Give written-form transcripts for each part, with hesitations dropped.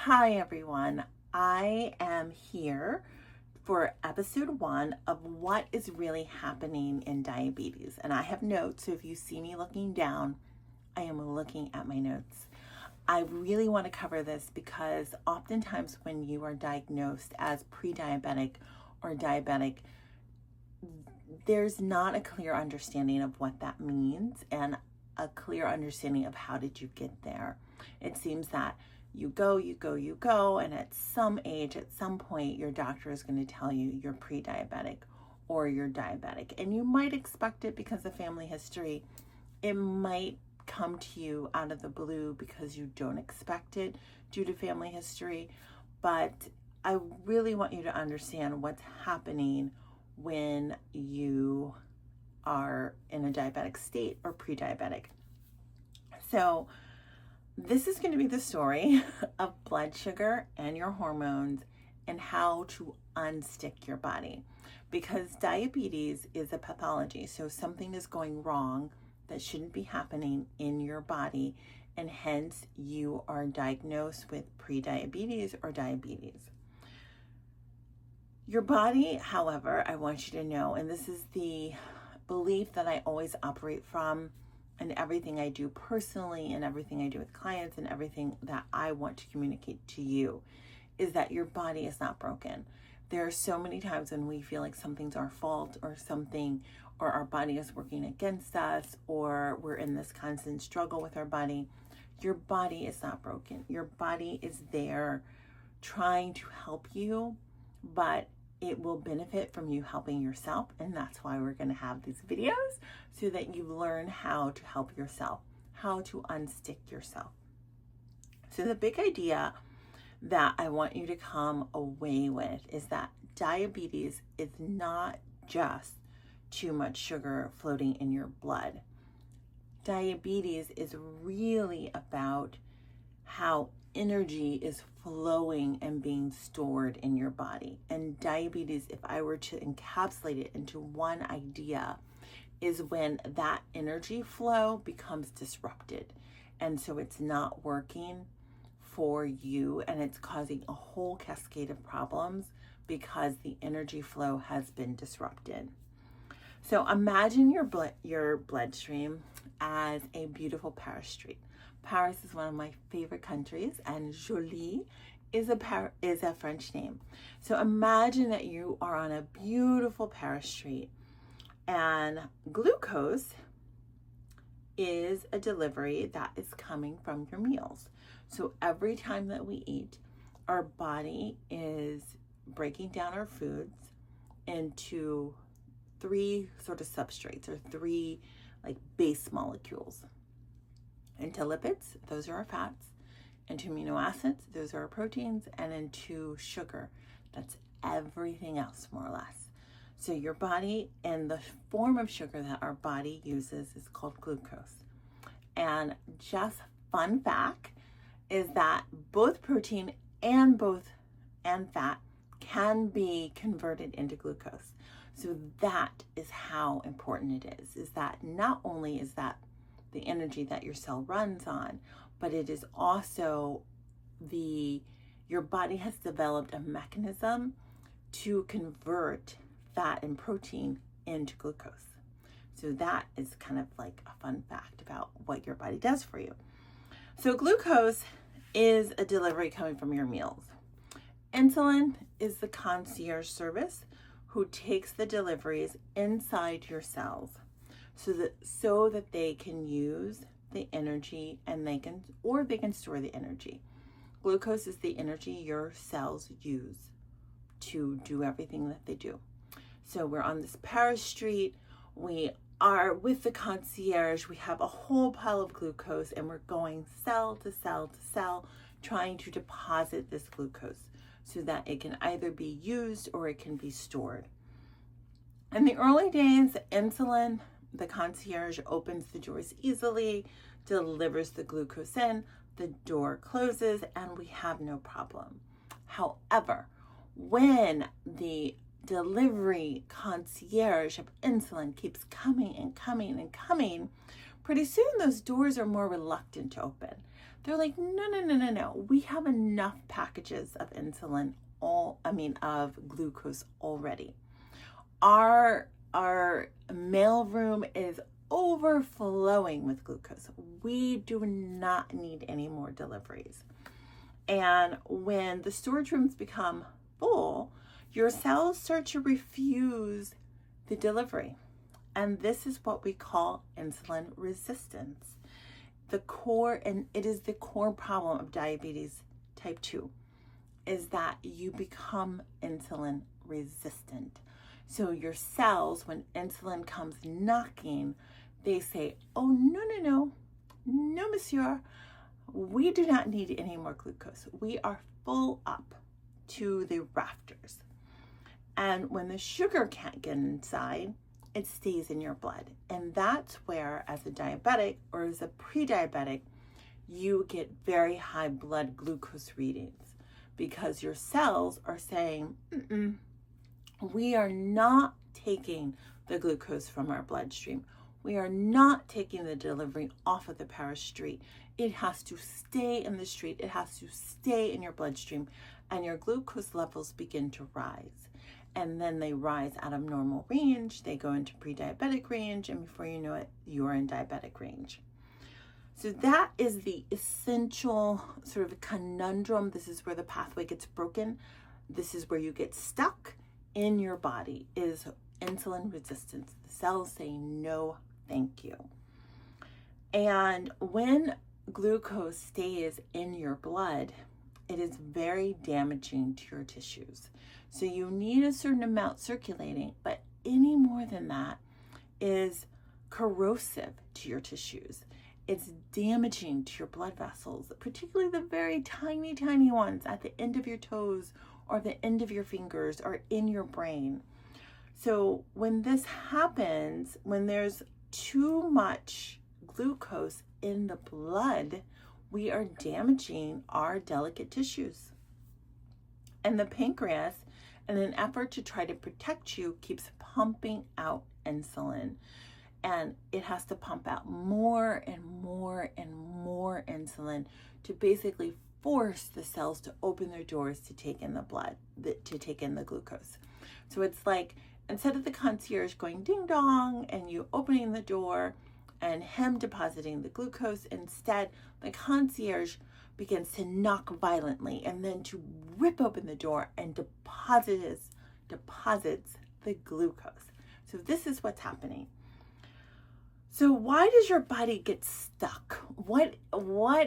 Hi everyone, I am here for episode 1 of what is really happening in diabetes. And I have notes, so if you see me looking down, I am looking at my notes. I really want to cover this because oftentimes when you are diagnosed as pre-diabetic or diabetic, there's not a clear understanding of what that means and a clear understanding of how did you get there. It seems that you go, and at some age, at some point, your doctor is going to tell you you're pre-diabetic or you're diabetic. And you might expect it because of family history. It might come to you out of the blue because you don't expect it due to family history. But I really want you to understand what's happening when you are in a diabetic state or pre-diabetic. So this is going to be the story of blood sugar and your hormones and how to unstick your body, because diabetes is a pathology. So something is going wrong that shouldn't be happening in your body, and hence you are diagnosed with pre-diabetes or diabetes. Your body, however, I want you to know, and this is the belief that I always operate from in everything I do personally and everything I do with clients and everything that I want to communicate to you, is that your body is not broken. There are so many times when we feel like something's our fault or something, or our body is working against us, or we're in this constant struggle with our body. Your body is not broken. Your body is there trying to help you, but it will benefit from you helping yourself. And that's why we're going to have these videos, so that you learn how to help yourself, how to unstick yourself. So the big idea that I want you to come away with is that diabetes is not just too much sugar floating in your blood. Diabetes is really about how energy is flowing and being stored in your body. And diabetes, if I were to encapsulate it into one idea, is when that energy flow becomes disrupted. And so it's not working for you, and it's causing a whole cascade of problems because the energy flow has been disrupted. So imagine your bloodstream as a beautiful Paris street. Paris is one of my favorite countries, and Jolie is a French name. So imagine that you are on a beautiful Paris street, and glucose is a delivery that is coming from your meals. So every time that we eat, our body is breaking down our foods into 3 sort of substrates, or 3 like base molecules. Into lipids, those are our fats. Into amino acids, those are our proteins. And into sugar, that's everything else, more or less. So your body, and the form of sugar that our body uses is called glucose. And just fun fact is that both protein and fat can be converted into glucose. So that is how important it is that not only is that the energy that your cell runs on, but it is also your body has developed a mechanism to convert fat and protein into glucose. So that is kind of like a fun fact about what your body does for you. So glucose is a delivery coming from your meals. Insulin is the concierge service who takes the deliveries inside your cells so that they can use the energy, and they can store the energy. Glucose is the energy your cells use to do everything that they do. So we're on this Paris street, we are with the concierge, we have a whole pile of glucose, and we're going cell to cell to cell trying to deposit this glucose so that it can either be used or it can be stored. In the early days, insulin, the concierge, opens the doors easily, delivers the glucose in, the door closes, and we have no problem. However, when the delivery concierge of insulin keeps coming and coming and coming, pretty soon those doors are more reluctant to open. They're like, no, no, no, no, no. We have enough packages of insulin, of glucose already. Our mailroom is overflowing with glucose. We do not need any more deliveries. And when the storage rooms become full, your cells start to refuse the delivery. And this is what we call insulin resistance. It is the core problem of diabetes type 2, is that you become insulin resistant. So your cells, when insulin comes knocking, they say, oh, no, no, no, no, monsieur, we do not need any more glucose. We are full up to the rafters. And when the sugar can't get inside, it stays in your blood. And that's where, as a diabetic or as a pre-diabetic, you get very high blood glucose readings because your cells are saying, we are not taking the glucose from our bloodstream. We are not taking the delivery off of the Paris street. It has to stay in the street. It has to stay in your bloodstream, and your glucose levels begin to rise. And then they rise out of normal range. They go into pre-diabetic range, and before you know it, you're in diabetic range. So that is the essential sort of conundrum. This is where the pathway gets broken. This is where you get stuck in your body, is insulin resistance. The cells say no, thank you. And when glucose stays in your blood, it is very damaging to your tissues. So you need a certain amount circulating, but any more than that is corrosive to your tissues. It's damaging to your blood vessels, particularly the very tiny, tiny ones at the end of your toes or the end of your fingers or in your brain. So when this happens, when there's too much glucose in the blood, we are damaging our delicate tissues. And the pancreas, in an effort to try to protect you, keeps pumping out insulin. And it has to pump out more and more and more insulin to basically force the cells to open their doors to take in the blood, to take in the glucose. So it's like, instead of the concierge going ding dong and you opening the door and him depositing the glucose, instead the concierge begins to knock violently and then to rip open the door and deposits the glucose. So this is what's happening. So why does your body get stuck? What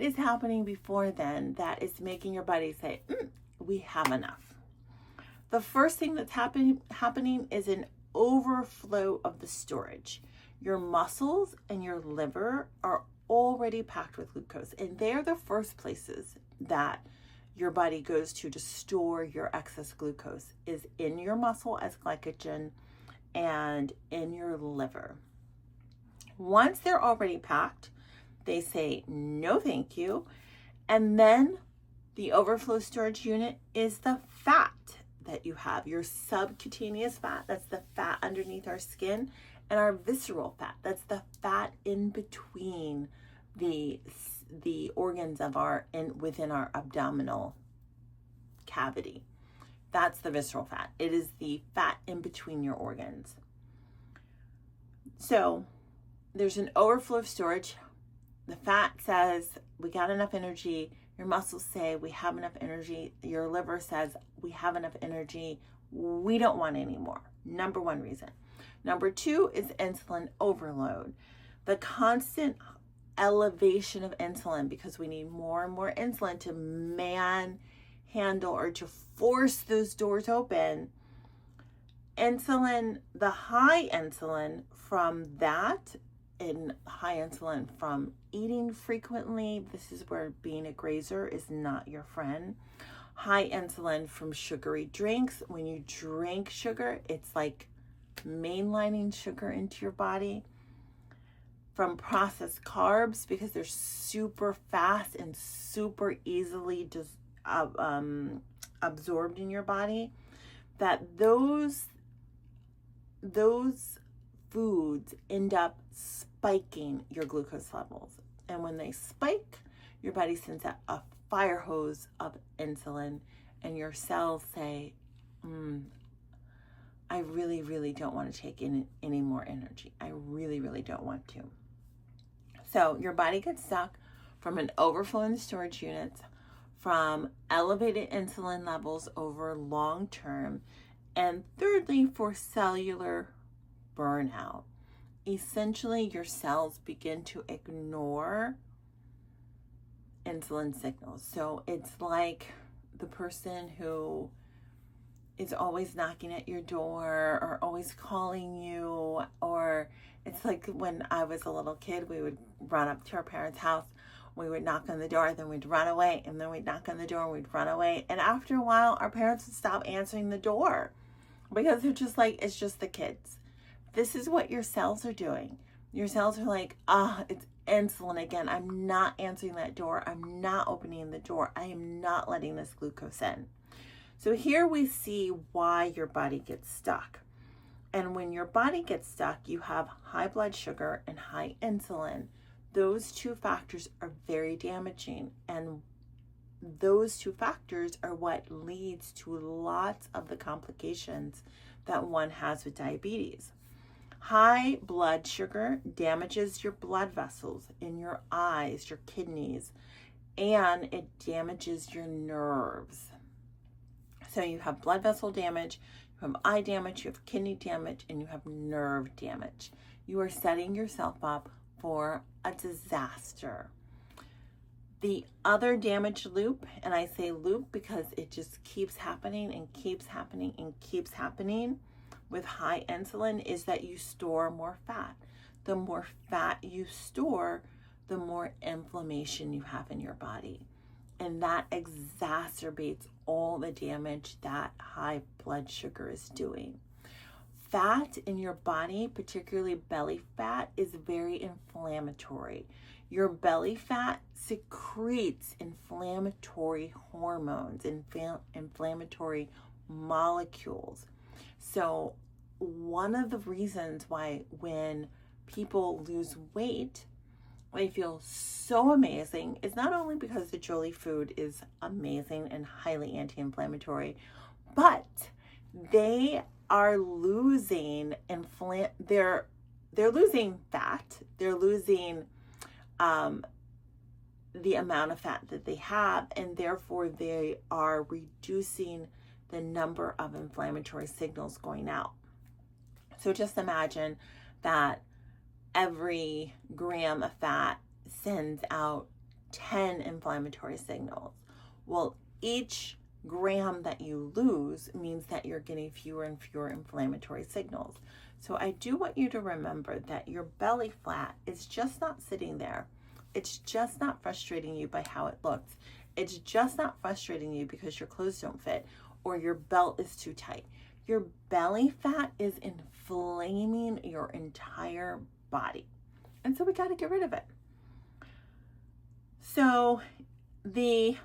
is happening before then that is making your body say, we have enough? The first thing that's happening is an overflow of the storage. Your muscles and your liver are already packed with glucose, and they're the first places that your body goes to store your excess glucose, is in your muscle as glycogen and in your liver. Once they're already packed, they say no thank you. And then the overflow storage unit is the fat that you have, your subcutaneous fat, that's the fat underneath our skin, and our visceral fat, that's the fat in between the organs of within our abdominal cavity. That's the visceral fat. It is the fat in between your organs. So there's an overflow of storage. The fat says we got enough energy. Your muscles say we have enough energy. Your liver says we have enough energy. We don't want any more. Number one reason. Number two is insulin overload. The constant elevation of insulin, because we need more and more insulin to manhandle or to force those doors open. Insulin, the high insulin from that, and high insulin from eating frequently. This is where being a grazer is not your friend. High insulin from sugary drinks. When you drink sugar, it's like mainlining sugar into your body. From processed carbs, because they're super fast and super easily absorbed in your body, that those foods end up spiking your glucose levels. And when they spike, your body sends out a fire hose of insulin, and your cells say, I really, really don't want to take in any more energy. I really, really don't want to. So your body gets stuck from an overflow in the storage units, from elevated insulin levels over long term, and thirdly, for cellular burnout. Essentially, your cells begin to ignore insulin signals. So it's like the person who is always knocking at your door or always calling you, or it's like when I was a little kid, we would run up to our parents' house, we would knock on the door, then we'd run away, and then we'd knock on the door and we'd run away. And after a while, our parents would stop answering the door because they're just like, it's just the kids. This is what your cells are doing. Your cells are like, it's insulin again. I'm not answering that door. I'm not opening the door. I am not letting this glucose in. So here we see why your body gets stuck. And when your body gets stuck, you have high blood sugar and high insulin. Those two factors are very damaging. And those two factors are what leads to lots of the complications that one has with diabetes. High blood sugar damages your blood vessels in your eyes, your kidneys, and it damages your nerves. So you have blood vessel damage, you have eye damage, you have kidney damage, and you have nerve damage. You are setting yourself up for a disaster. The other damage loop, and I say loop because it just keeps happening and keeps happening and keeps happening with high insulin, is that you store more fat. The more fat you store, the more inflammation you have in your body. And that exacerbates all the damage that high blood sugar is doing. Fat in your body, particularly belly fat, is very inflammatory. Your belly fat secretes inflammatory hormones, inflammatory molecules. So one of the reasons why when people lose weight, they feel so amazing is not only because the Jolie food is amazing and highly anti-inflammatory, but they are losing they're losing fat, they're losing the amount of fat that they have, and therefore they are reducing the number of inflammatory signals going out. So just imagine that every gram of fat sends out 10 inflammatory signals. Well, each gram that you lose means that you're getting fewer and fewer inflammatory signals. So I do want you to remember that your belly fat is just not sitting there. It's just not frustrating you by how it looks. It's just not frustrating you because your clothes don't fit or your belt is too tight. Your belly fat is inflaming your entire body. And so we got to get rid of it. So the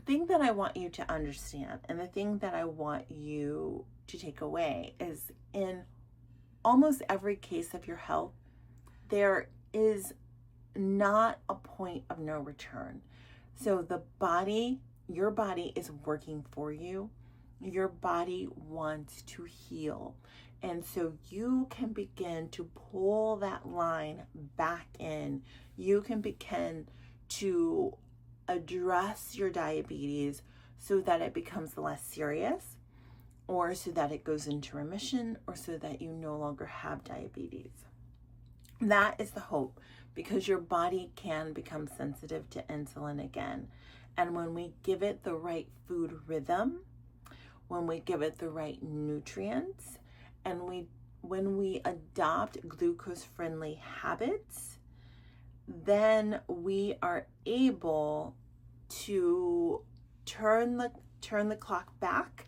thing that I want you to understand and the thing that I want you to take away is in almost every case of your health, there is not a point of no return. So your body is working for you. Your body wants to heal. And so you can begin to pull that line back in. You can begin to address your diabetes so that it becomes less serious, or so that it goes into remission, or so that you no longer have diabetes. That is the hope, because your body can become sensitive to insulin again. And when we give it the right food rhythm, when we give it the right nutrients, and when we adopt glucose-friendly habits, then we are able to turn the clock back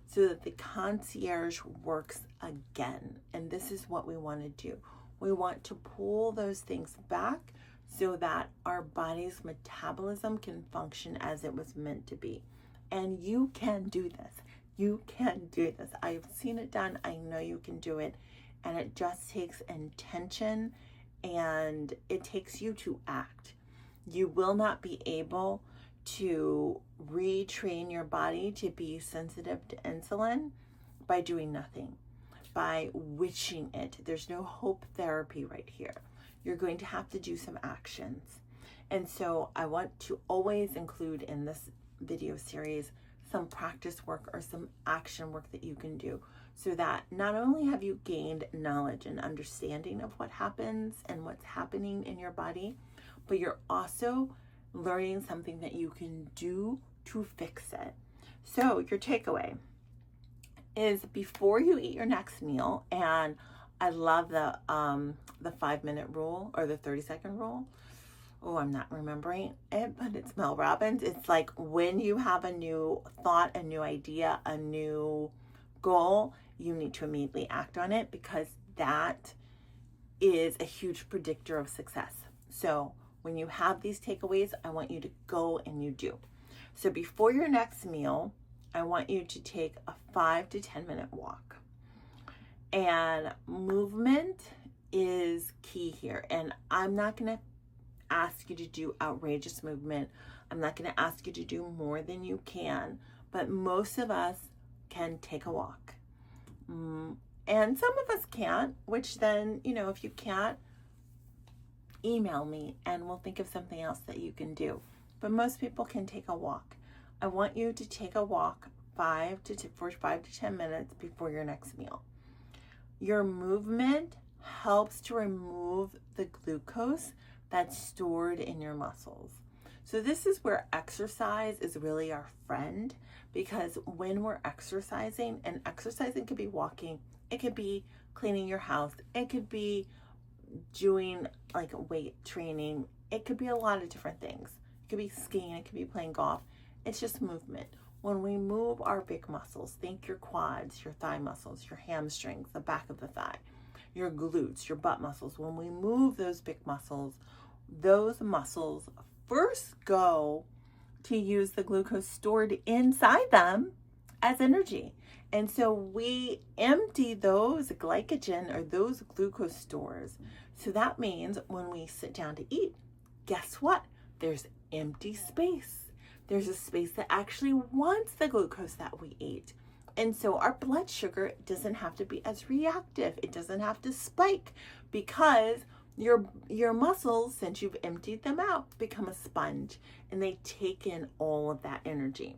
so that the concierge works again. And this is what we want to do. We want to pull those things back so that our body's metabolism can function as it was meant to be. And you can do this. You can do this. I've seen it done. I know you can do it. And it just takes intention, and it takes you to act. You will not be able to retrain your body to be sensitive to insulin by doing nothing, by witching it. There's no hope therapy right here. You're going to have to do some actions. And so I want to always include in this video series some practice work or some action work that you can do, so that not only have you gained knowledge and understanding of what happens and what's happening in your body, but you're also learning something that you can do to fix it. So your takeaway is, before you eat your next meal, and I love the 5-minute rule or the 30-second rule. Oh, I'm not remembering it, but it's Mel Robbins. It's like, when you have a new thought, a new idea, a new goal, you need to immediately act on it, because that is a huge predictor of success. So when you have these takeaways, I want you to go and you do. So before your next meal, I want you to take a 5 to 10 minute walk. And movement is key here. And I'm not going to ask you to do outrageous movement. I'm not going to ask you to do more than you can, but most of us can take a walk. And some of us can't, which then, if you can't, email me and we'll think of something else that you can do. But most people can take a walk. I want you to take a walk 5 to 10 minutes before your next meal. Your movement helps to remove the glucose that's stored in your muscles. So this is where exercise is really our friend, because when we're exercising, and exercising could be walking, it could be cleaning your house, it could be doing like weight training, it could be a lot of different things. It could be skiing, it could be playing golf. It's just movement. When we move our big muscles, think your quads, your thigh muscles, your hamstrings, the back of the thigh, your glutes, your butt muscles. When we move those big muscles, those muscles first go to use the glucose stored inside them as energy. And so we empty those glycogen or those glucose stores. So that means when we sit down to eat, guess what? There's empty space. There's a space that actually wants the glucose that we ate. And so our blood sugar doesn't have to be as reactive. It doesn't have to spike, because your muscles, since you've emptied them out, become a sponge and they take in all of that energy.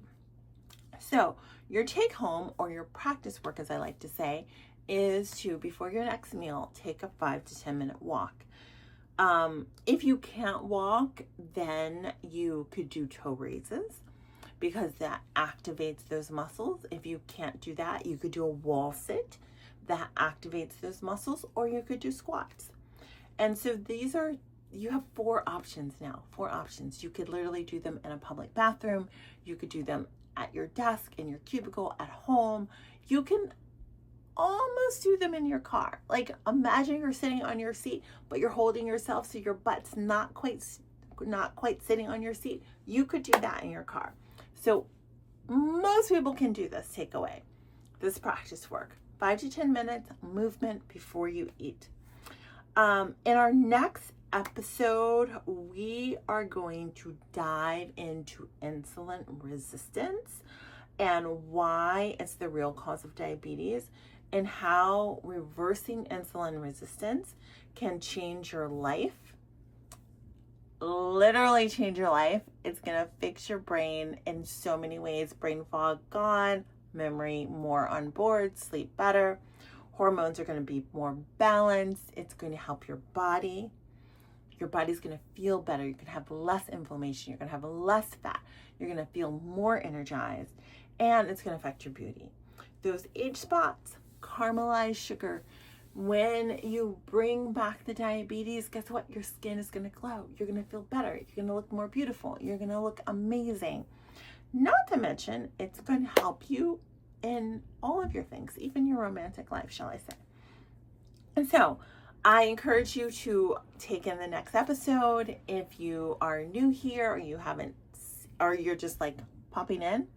So your take home, or your practice work, as I like to say, is to, before your next meal, take a 5 to 10 minute walk. If you can't walk, then you could do toe raises, because that activates those muscles. If you can't do that, you could do a wall sit that activates those muscles, or you could do squats. And so you have 4 options now, 4 options. You could literally do them in a public bathroom. You could do them at your desk, in your cubicle, at home. You can almost do them in your car. Like, imagine you're sitting on your seat, but you're holding yourself so your butt's not quite sitting on your seat. You could do that in your car. So most people can do this takeaway, this practice work. 5 to 10 minutes movement before you eat. In our next episode, we are going to dive into insulin resistance and why it's the real cause of diabetes, and how reversing insulin resistance can change your life. Literally change your life. It's going to fix your brain in so many ways. Brain fog gone, memory more on board, sleep better. Hormones are going to be more balanced. It's going to help your body. Your body's going to feel better. You're going to have less inflammation. You're going to have less fat. You're going to feel more energized. And it's going to affect your beauty. Those age spots, caramelized sugar. When you bring back the diabetes, guess what? Your skin is going to glow. You're going to feel better. You're going to look more beautiful. You're going to look amazing. Not to mention, it's going to help you in all of your things, even your romantic life, shall I say. And so I encourage you to take in the next episode. If you are new here, or you haven't, or you're just like popping in,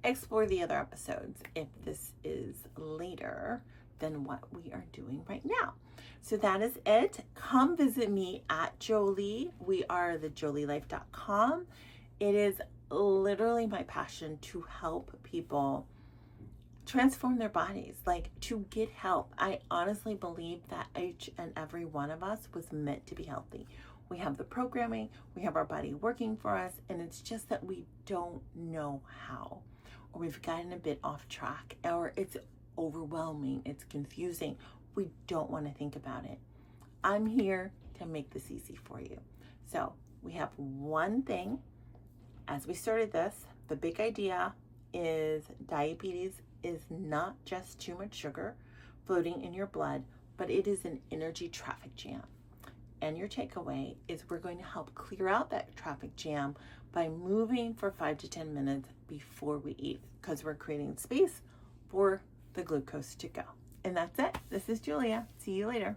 explore the other episodes if this is later than what we are doing right now. So that is it. Come visit me at Jolie. We are thejolielife.com. It is literally my passion to help people transform their bodies, like to get help. I honestly believe that each and every one of us was meant to be healthy. We have the programming, we have our body working for us, and it's just that we don't know how, or we've gotten a bit off track, or it's overwhelming, it's confusing. We don't want to think about it. I'm here to make this easy for you. So we have one thing. As we started this, the big idea is diabetes is not just too much sugar floating in your blood, but it is an energy traffic jam. And your takeaway is we're going to help clear out that traffic jam by moving for 5 to 10 minutes before we eat, because we're creating space for the glucose to go. And that's it. This is Julia. See you later.